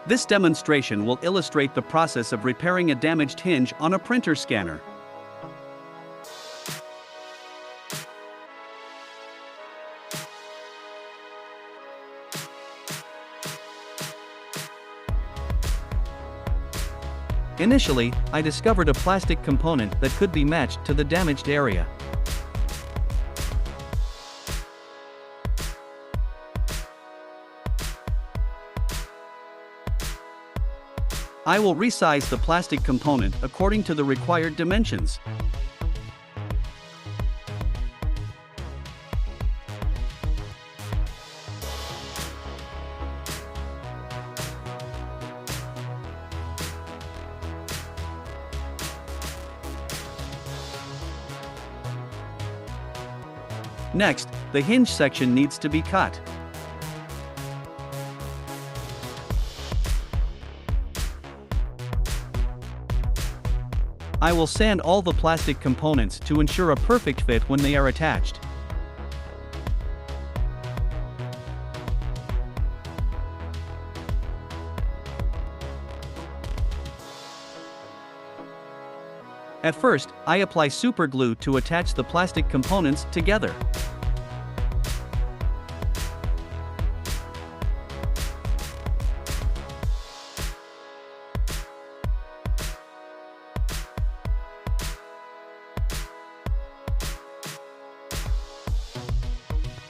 This demonstration will illustrate the process of repairing a damaged hinge on a printer scanner. Initially, I discovered a plastic component that could be matched to the damaged area. I will resize the plastic component according to the required dimensions. Next, the hinge section needs to be cut. I will sand all the plastic components to ensure a perfect fit when they are attached. At first, I apply super glue to attach the plastic components together.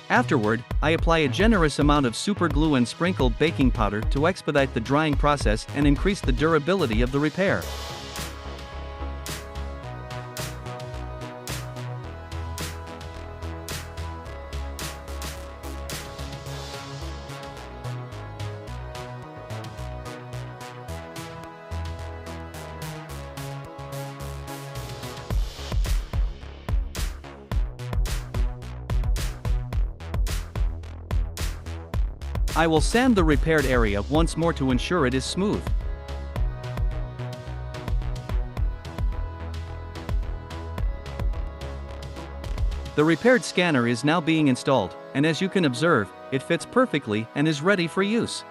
Afterward, I apply a generous amount of super glue and sprinkled baking powder to expedite the drying process and increase the durability of the repair. I will sand the repaired area once more to ensure it is smooth. The repaired scanner is now being installed, and as you can observe, it fits perfectly and is ready for use.